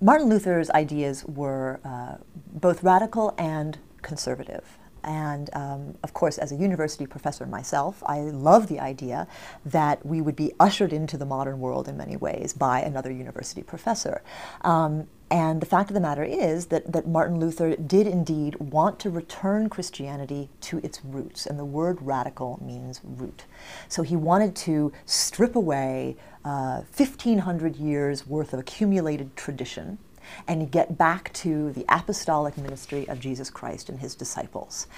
Martin Luther's ideas were both radical and conservative. And of course, as a university professor myself, I love the idea that we would be ushered into the modern world in many ways by another university professor. And the fact of the matter is that Martin Luther did indeed want to return Christianity to its roots, and the word radical means root. So he wanted to strip away 1,500 years worth of accumulated tradition and get back to the apostolic ministry of Jesus Christ and his disciples,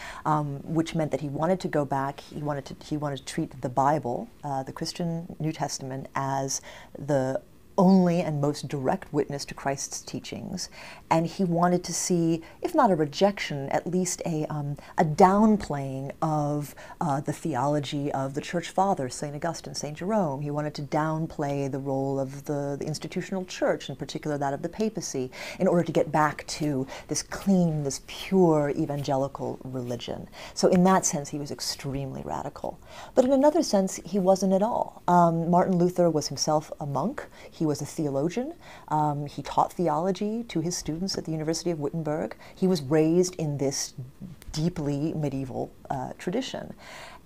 which meant that he wanted to go back. He wanted to treat the Bible, the Christian New Testament, as the only and most direct witness to Christ's teachings, and he wanted to see, if not a rejection, at least a downplaying of the theology of the Church Fathers, St. Augustine, St. Jerome. He wanted to downplay the role of the institutional church, in particular that of the papacy, in order to get back to this clean, this pure evangelical religion. So in that sense, he was extremely radical. But in another sense, he wasn't at all. Martin Luther was himself a monk. He was a theologian. He taught theology to his students at the University of Wittenberg. He was raised in this deeply medieval tradition.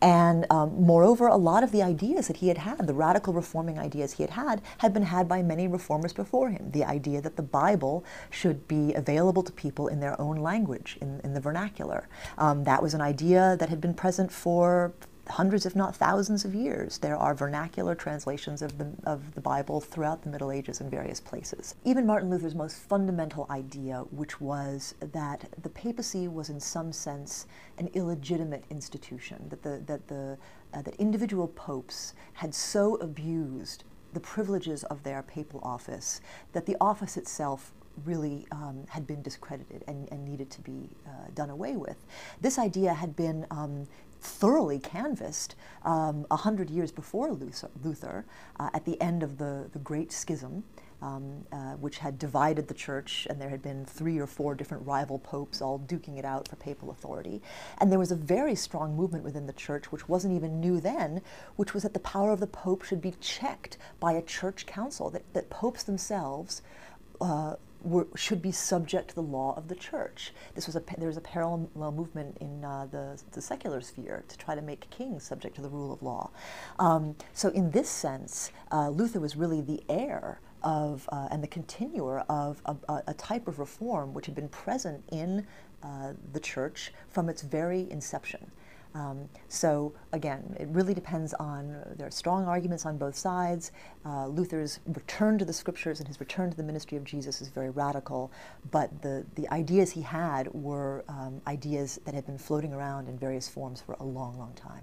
And moreover, a lot of the ideas that he had, the radical reforming ideas he had been had by many reformers before him. The idea that the Bible should be available to people in their own language, in the vernacular. That was an idea that had been present for hundreds, if not thousands of years. There are vernacular translations of the Bible throughout the Middle Ages in various places. Even Martin Luther's most fundamental idea, which was that the papacy was in some sense an illegitimate institution, that individual popes had so abused the privileges of their papal office that the office itself really had been discredited and needed to be done away with. This idea had been thoroughly canvassed 100 years before Luther at the end of the Great Schism, which had divided the church, and there had been 3 or 4 different rival popes all duking it out for papal authority. And there was a very strong movement within the church, which wasn't even new then, which was that the power of the pope should be checked by a church council, that popes themselves should be subject to the law of the church. There was a parallel movement in the secular sphere to try to make kings subject to the rule of law. So in this sense, Luther was really the heir of and the continuer of a type of reform which had been present in the church from its very inception. So again, it really depends on, there are strong arguments on both sides. Luther's return to the scriptures and his return to the ministry of Jesus is very radical, but the ideas he had were ideas that had been floating around in various forms for a long, long time.